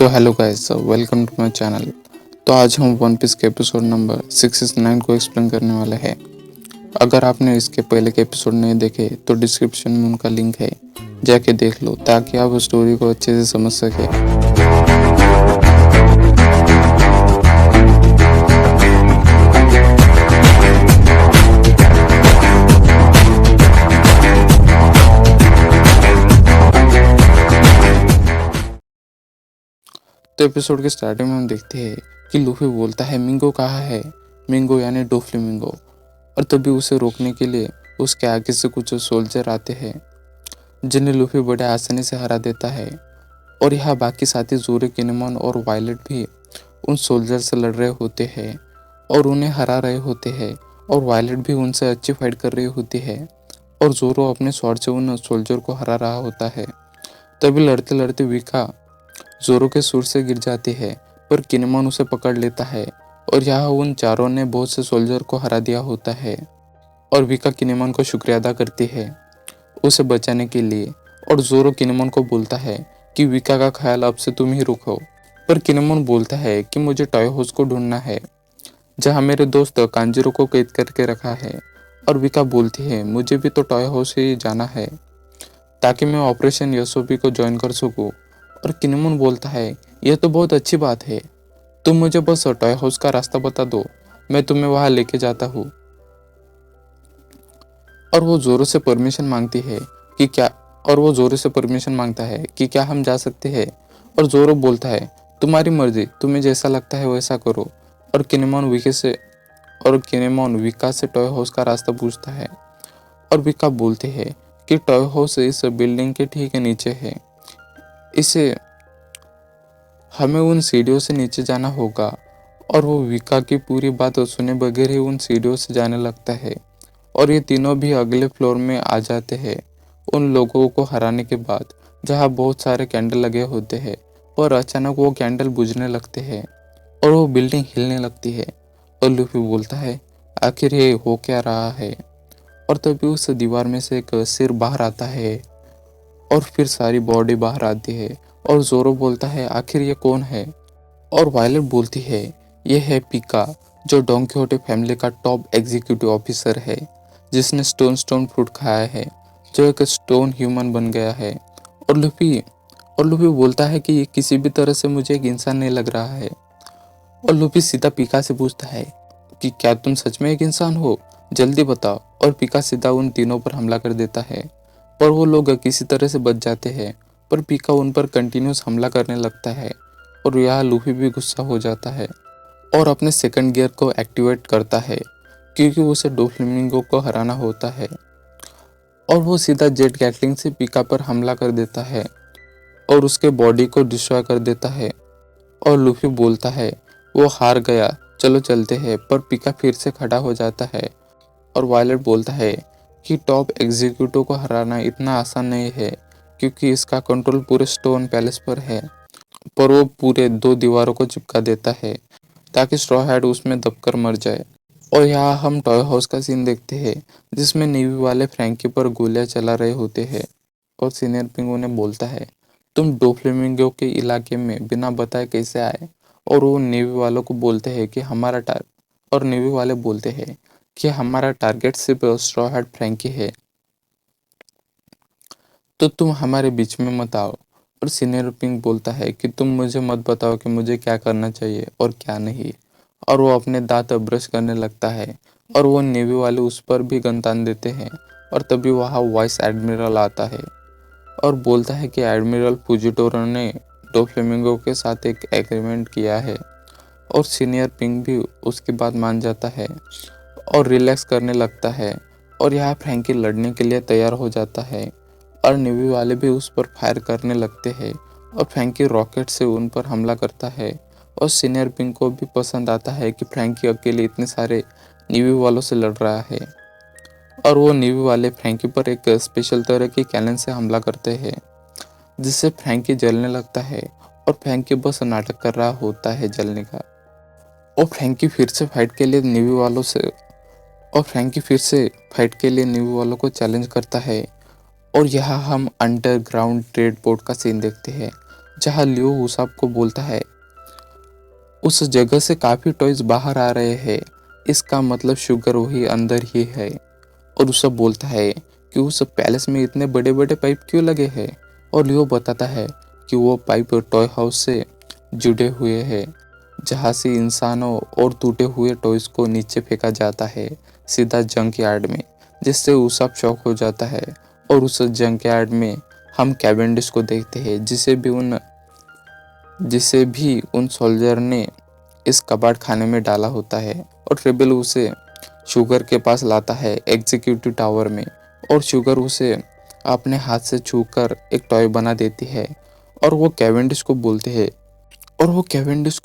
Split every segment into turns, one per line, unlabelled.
तो hello guys, welcome to my channel. तो आज हम वन पीस के एपिसोड नंबर 669 को एक्सप्लेन करने वाले हैं। अगर आपने इसके पहले के एपिसोड नहीं देखे तो डिस्क्रिप्शन में उनका लिंक है, जाके देख लो ताकि आप स्टोरी को अच्छे से समझ सके। तो एपिसोड के स्टार्टिंग में हम देखते हैं कि लूफी बोलता है मिंगो कहाँ है। मिंगो यानी डोफ्लेमिंगो। और तभी उसे रोकने के लिए उसके आगे से कुछ सोल्जर आते हैं जिन्हें लूफी बड़े आसानी से हरा देता है। और यहाँ बाकी साथी जोरो, किनेमोन और वायलेट भी उन सोल्जर से लड़ रहे होते हैं और उन्हें हरा रहे होते हैं। और वायलेट भी उनसे अच्छी फाइट कर रही होती है और जोरो अपने स्वॉर्ड से उन सोल्जर को हरा रहा होता है। तभी लड़ते लड़ते विका जोरो के सुर से गिर जाती है, पर किनेमोन उसे पकड़ लेता है और यहाँ उन चारों ने बहुत से सोल्जर को हरा दिया होता है। और विका किनेमोन को शुक्रिया अदा करती है उसे बचाने के लिए। और जोरो किनेमोन को बोलता है कि विका का ख्याल अब से तुम ही रखो। पर किनेमोन बोलता है कि मुझे टॉय हाउस को ढूंढना है जहाँ मेरे दोस्त कांजिरो को कैद करके रखा है। और विका बोलती है मुझे भी तो टॉय हाउस ही जाना है ताकि मैं ऑपरेशन यसोबी को ज्वाइन कर सकूं। और किनेमोन बोलता है यह तो बहुत अच्छी बात है, तुम मुझे बस टॉय हाउस का रास्ता बता दो, मैं तुम्हें वहां लेके जाता हूँ। और वो जोरो से परमिशन मांगती है कि क्या और वो जोरो से परमिशन मांगता है कि क्या हम जा सकते हैं। और जोरो बोलता है तुम्हारी मर्जी, तुम्हें जैसा लगता है वैसा करो। और किनेमोन विका से टॉय हाउस का रास्ता पूछता है। और विका बोलते हैं कि टॉय हाउस इस बिल्डिंग के ठीक नीचे है, इसे हमें उन सीढ़ियों से नीचे जाना होगा। और वो विका की पूरी बात सुने बगैर ही उन सीढ़ियों से जाने लगता है। और ये तीनों भी अगले फ्लोर में आ जाते हैं उन लोगों को हराने के बाद, जहाँ बहुत सारे कैंडल लगे होते हैं। और अचानक वो कैंडल बुझने लगते हैं और वो बिल्डिंग हिलने लगती है। और लूफी बोलता है आखिर ये हो क्या रहा है। और तभी उस दीवार में से एक सिर बाहर आता है और फिर सारी बॉडी बाहर आती है। और जोरो बोलता है आखिर ये कौन है। और वायलेट बोलती है ये है पिका, जो डॉन कीहोटे फैमिली का टॉप एग्जीक्यूटिव ऑफिसर है, जिसने स्टोन फ्रूट खाया है, जो एक स्टोन ह्यूमन बन गया है। और लूफी बोलता है कि ये किसी भी तरह से मुझे एक इंसान नहीं लग रहा है। और लूफी सीधा पिका से पूछता है कि क्या तुम सच में एक इंसान हो, जल्दी बताओ। और पिका सीधा उन तीनों पर हमला कर देता है, पर वो लोग किसी तरह से बच जाते हैं। पर पिका उन पर कंटिन्यूस हमला करने लगता है और यहाँ लूफी भी गुस्सा हो जाता है और अपने सेकंड गियर को एक्टिवेट करता है क्योंकि उसे डोफ्लेमिंगो को हराना होता है। और वो सीधा जेट गैटलिंग से पिका पर हमला कर देता है और उसके बॉडी को डिस्ट्रॉय कर देता है। और लूफी बोलता है वो हार गया, चलो चलते हैं। पर पिका फिर से खड़ा हो जाता है और वायलेट बोलता है कि टॉप एग्जीक्यूटिव को हराना इतना आसान नहीं है क्योंकि इसका कंट्रोल पूरे स्टोन पैलेस पर है। पर वो पूरे 2 दीवारों को चिपका देता है ताकि स्ट्रॉ हैट उसमें दबकर मर जाए। और यहाँ हम टॉय हाउस का सीन देखते हैं जिसमें नेवी वाले फ्रैंकी पर गोलियां चला रहे होते हैं। और सीनियर पिंग उन्हें बोलता है तुम डोफ्लेमिंगो के इलाके में बिना बताए कैसे आए। और वो नेवी वालों को बोलते हैं कि नेवी वाले बोलते हैं कि हमारा टारगेट सिर्फ स्ट्रॉ हैट फ्रैंकी है, तो तुम हमारे बीच में मत आओ। और सीनियर पिंक बोलता है कि तुम मुझे मत बताओ कि मुझे क्या करना चाहिए और क्या नहीं। और वो अपने दांत ब्रश करने लगता है और वो नेवी वाले उस पर भी गन तान देते हैं। और तभी वहाँ वाइस एडमिरल आता है और बोलता है कि एडमिरल फुजिटोरो ने डोफ्लेमिंगो के साथ एक एग्रीमेंट किया है। और सीनियर पिंक भी उसकी बात मान जाता है और रिलैक्स करने लगता है। और यहाँ फ्रैंकी लड़ने के लिए तैयार हो जाता है और नेवी वाले भी उस पर फायर करने लगते हैं और फ्रैंकी रॉकेट से उन पर हमला करता है। और सीनियर पिंक को भी पसंद आता है कि फ्रैंकी अकेले इतने सारे नेवी वालों से लड़ रहा है। और वो नेवी वाले फ्रैंकी पर एक स्पेशल तरह की कैनन से हमला करते हैं जिससे फ्रैंकी जलने लगता है। और फ्रैंकी बस नाटक कर रहा होता है जलने का। और फ्रैंकी फिर से फाइट के लिए नेवी वालों को चैलेंज करता है। और यहाँ हम अंडरग्राउंड ट्रेड पोर्ट का सीन देखते हैं जहाँ लियो उसाप को बोलता है उस जगह से काफी टॉयज बाहर आ रहे हैं, इसका मतलब शुगर वही अंदर ही है। और उसे बोलता है कि उस पैलेस में इतने बड़े बड़े पाइप क्यों लगे हैं। और लियो बताता है कि वो पाइप टॉय हाउस से जुड़े हुए हैं, जहाँ से इंसानों और टूटे हुए टॉयज को नीचे फेंका जाता है, सीधा जंक यार्ड में, जिससे उसाप शॉक हो जाता है। और उस जंक यार्ड में हम कैवेंडिश को देखते हैं, जिसे भी उन सोल्जर ने इस कबाड़ खाने में डाला होता है। और रेबेल उसे शुगर के पास लाता है एग्जीक्यूटिव टावर में, और शुगर उसे अपने हाथ से छूकर एक टॉय बना देती है। और वो कैवेंडिश को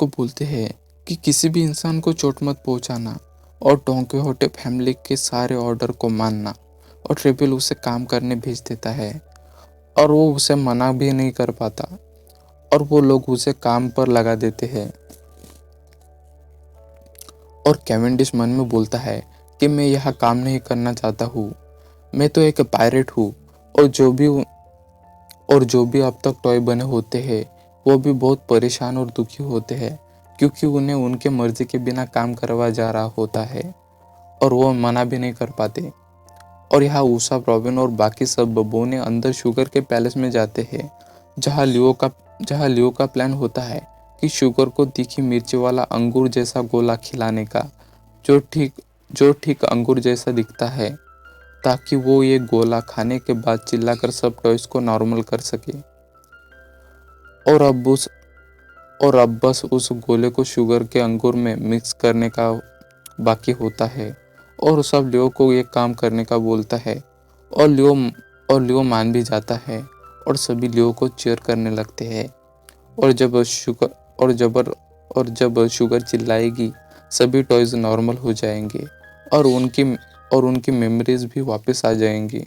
बोलते हैं कि किसी भी इंसान को चोट मत पहुंचाना और डॉन किहोटे फैमिली के सारे ऑर्डर को मानना। और रेबेल उसे काम करने भेज देता है और वो उसे मना भी नहीं कर पाता, और वो लोग उसे काम पर लगा देते हैं। और कैवेंडिश मन में बोलता है कि मैं यहाँ काम नहीं करना चाहता हूँ, मैं तो एक पायरेट हूँ। और जो भी अब तक टॉय बने होते हैं वो भी बहुत परेशान और दुखी होते हैं, क्योंकि उन्हें उनके मर्जी के बिना काम करवा जा रहा होता है और वो मना भी नहीं कर पाते। और यहाँ उसाप, रॉबिन और बाकी सब बबोने अंदर शुगर के पैलेस में जाते हैं, जहाँ लियो का प्लान होता है कि शुगर को तीखी मिर्ची वाला अंगूर जैसा गोला खिलाने का, जो ठीक अंगूर जैसा दिखता है, ताकि वो ये गोला खाने के बाद चिल्लाकर सब टॉयज को नॉर्मल कर सके। और अब बस उस गोले को शुगर के अंगूर में मिक्स करने का बाकी होता है। और सब लियो को ये काम करने का बोलता है, और लियो मान भी जाता है, और सभी लियो को चीयर करने लगते हैं। और जब शुगर चिल्लाएगी सभी टॉयज नॉर्मल हो जाएंगे और उनकी मेमोरीज भी वापस आ जाएंगी।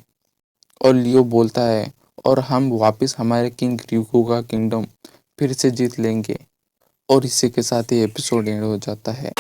और लियो बोलता है और हम वापस हमारे किंग रिको का किंगडम फिर से जीत लेंगे। और इसी के साथ ही एपिसोड एंड हो जाता है।